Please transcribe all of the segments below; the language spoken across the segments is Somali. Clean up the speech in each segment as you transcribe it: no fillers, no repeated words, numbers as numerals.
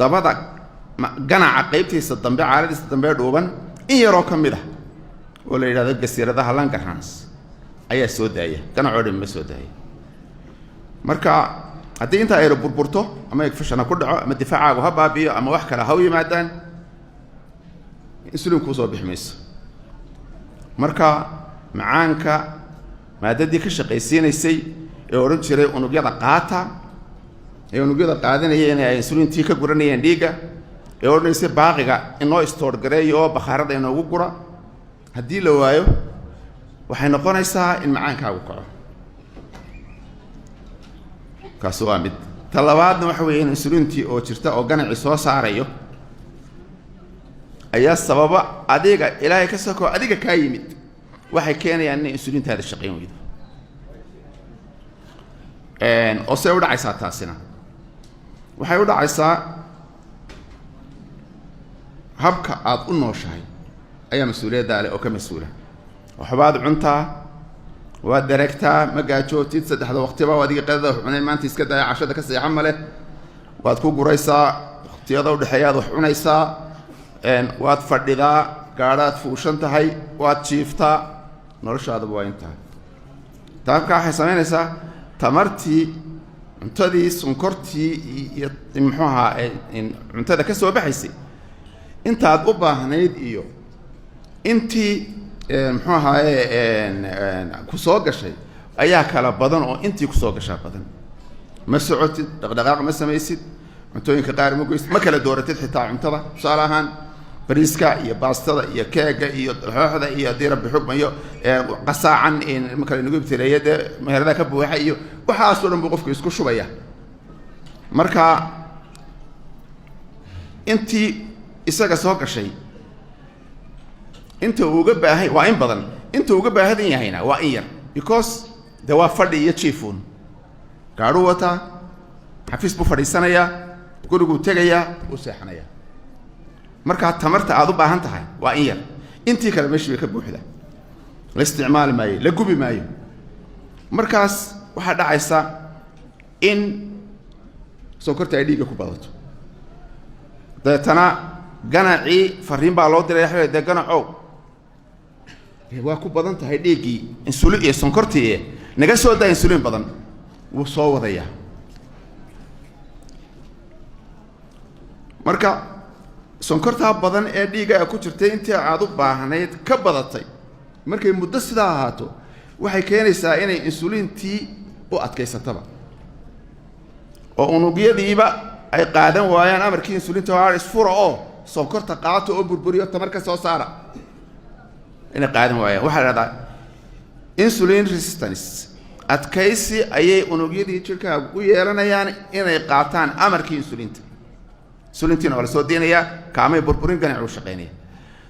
dabada ganaca qaybtiisa dambe caaladiisa dambe dhuuban in yaroo ka mid ah oo la yiraahdo gasiiradaha Langerhans ayaa soo daaya ganacoo dhan ma soo daaya marka haddii inta ay burburto ama igfashana ku dhaco ama difaacagu ha baabiyo ama wax kale ha yimaadaan insuliinku soo bixmayso marka macaanka maadadii ka shaqaysiinaysay ee oran jiray unugyada qaata ee unugyada qaadanayeen ay insulintii ka guranayeen dhiiga ee oranaysa baaqiga inoo store gareeyo oo bakhaarada inoogu gura haddii la waayo waxay noqonaysaa in macaankaagu kaco kaas waa mid talabaadna waxa weeye in insulintii oo jirta oo ganaci soo saarayo ayaa sababa adiga ilaahay ka soo adiga ka yimid waxay keenayaan in insulintaada shaqeyn weydo oo say u dhacaysaa taasina waxay u dhacaysaa habka aad u nooshahay ayaa mas'uuliyadda leh oo ka mas'uula waxbaad cuntaa waad dareegtaa ma gaajootid saddexda waqtiba waad iga qadada cunay maanta iska daa cashada ka seexan male waad ku guraysaa waqtiyada u dhaxeeyaad wax cunaysaa waad fadhidaa gaadhaad fuushan tahay waad jiiftaa noloshaada waa intaa taabka waxay samaynaysaa tamartii cuntadii sonkortii iyo muxuu ahaa cuntada ka soo baxaysay intaad u baahnayd iyo intii muxuu ahaa ku soo gashay ayaa kala badan oo intii ku soo gashaa badan ma socotid dhaqdhaqaaq ma samaysid cuntooyinka qaar ma goysid ma kala dooratid xitaa cuntada tusaale ahaan bariiska iyo baastada iyo keega iyo xooxda iyo diira bixub iyo qasaacan in marka la nugu ibtileeyada meherada ka buuxa iyo waxa soo dhan buu qofku isku shubaya marka intii isaga soo gashay inta uu uga baahay waa in badan inta uu uga baahadan yahayna waa in yar because the waa fadhi iyo chiefun gaadhu wata xafiis buu fadhiisanaya gurigu tagaya oo seexanaya marka tamarta aad u baahan tahay waa in yar intii kale meeshii ka buuxda la isticmaal maayo la gubi maayo markaas waxa dhacaysa in sonkorta ay dhiiga ku badato dadana ganaci fariin baa loo diray xilada ganacow waa ku badan tahay dhiigii insulin iyo sonkortii naga soo daa insulin badan wuu soo wadaya marka sonkorta badan ee dhiiga ku jirtay intii aad u baahnayd ka badatay markay muddo sidaa ahaato waxay keenaysaa inay insulintii u adkaysataba oo unugyadiiba ay qaadan waayaan amarkii insulinta waa isfuro oo sonkorta qaato oo burburiyo tamar ka soo saara ina qaadan waayaan waxa la yiraahdaa insulin resistance adkaysi ayay unugyadii jirkaaga u yeelanayaan inay qaataan amarkii insulinta insulintina waa la soo deenayaa kaamay burburin ganacu shaqeynaya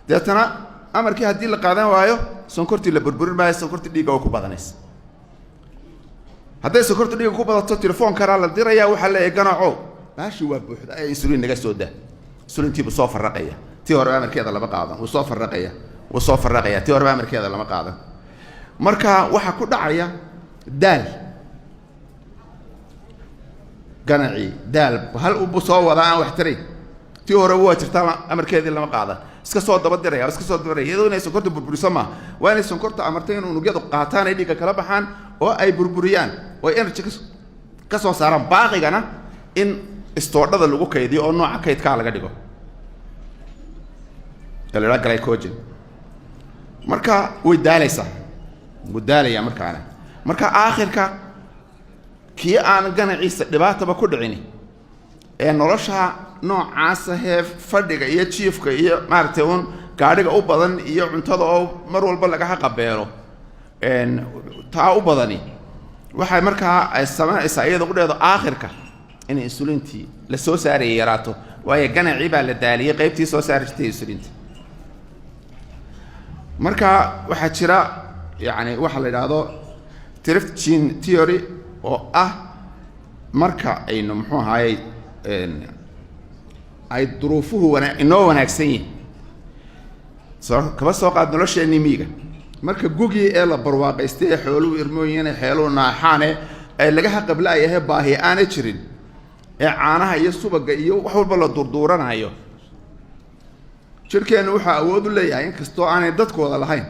deetana amarkii haddii la qaadan waayo sonkortii la burburin maayo sonkortii dhiigga oo ku badanaysa hadday sonkorta dhiigga ku badato telefoon karaa la dirayaa waxaa leeyahay ganaco baashi waa buuxda ee insulin naga soo daa insulintii buu soo farraqaya tii hore amarkeeda lama qaadan wuu soo farraqaya tii hore amarkeeda lama qaadan marka waxa ku dhacaya daal ganaci daal hal uu soo wada aan wax taray tii hore waa jirtaa amarkeedii lama qaadan iska soo daba diraya iska soo diraya iyadoo inay sonkorta burburiso ma waa inay sonkorta amartay in unugyadu qaataan ay dhiigga kala baxaan oo ay burburiyaan oo energy ka soo saaraan baaqigana in istoodhada lagu kaydiyo oo nooca kaydka laga dhigo la glycogen marka way daalaysaa mudaalaya marka aakhirka kii aan ganaciisa dhibaataba ku dhicin ee nolosha noocaas ah fadhiga iyo chiefka iyo maartay un gaadhiga u badan iyo cuntada oo mar walba laga qabeelo taa u badani waxay markaa ay sameeysaa iyada u dheedo aakhirka in insulintii la soo saaray yaraato waayo ganaci baa la daaliyay qaybtii soo saartay insulinta marka waxa jira yani waxa la yiraahdo thrift gene theory oo marka aynu muxuu ahaayay ay duruufuhu inoo wanaagsan yihiin kaba soo qaad nolosheenii miyiga marka gugii ee la barwaaqaystay xooluhu irmooyeen xeeluhu naaxaane ay laga qablaayay baahi aan jirin caanaha iyo subaga iyo wax walba la durduranayo jirkeenu waxa awood u leeyahay in kastoo aanay dadkooda lahayn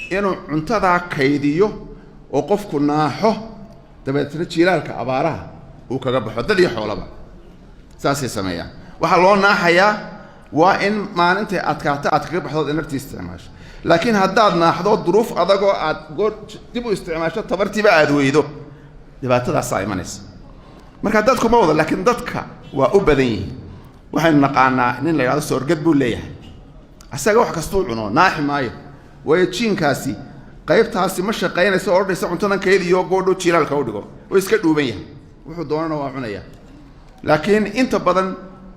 inuu cuntada kaydiyo oo qofku naaxo dabeetana jiilaalka abaaraha uu kaga baxo dad iyo xoolaba saasay sameeyaan waxa loo naaxayaa waa in maalinta adkaata aad kaga baxdo energy isticmaasho laakiin haddaad naaxdo duruuf adagoo aad goor dib u isticmaasho tabartiiba aad weydo dhibaatadaas ay imanaysa marka dadku ma wada laakiin dadka waa u badan yihiin waxaynu naqaanaa nin la yidhaahdo soorgad buu leeyahay asaga wax kastuu cuno naaxi maayo waayo jiinkaasi qaybtaasi ma shaqaynayso oo dhaysa cuntadan keed iyo goodho jiilaalka u dhigo oo iska dhuuban yahay wuxuu doonana waa cunaya laakiin inta badan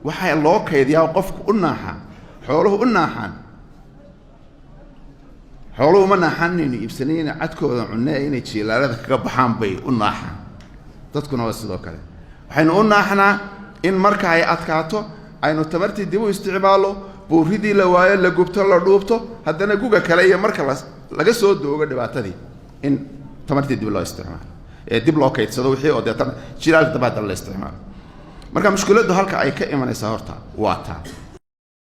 waxa loo kaydiyaa qofku u naaxa xooluhu u naaxaan xooluhu ma naaxan inay iibsanayeen cadkooda cunay inay jiilaalada kaga baxaan bay u naaxaan dadkuna waa sidoo kale waxaynu u naaxnaa in marka ay adkaato aynu tamartii dib u isticmaalo buuridii la waayo la gubto la dhuubto haddana guga kale iyo marka laga soo doogo dhibaatadii in tamartii dib loo isticmaalo dib loo kaydsado wixii oo deetan jiilaalka dabaad la isticmaalo marka mushkiladdu halka ay ka imanaysaa horta waa taa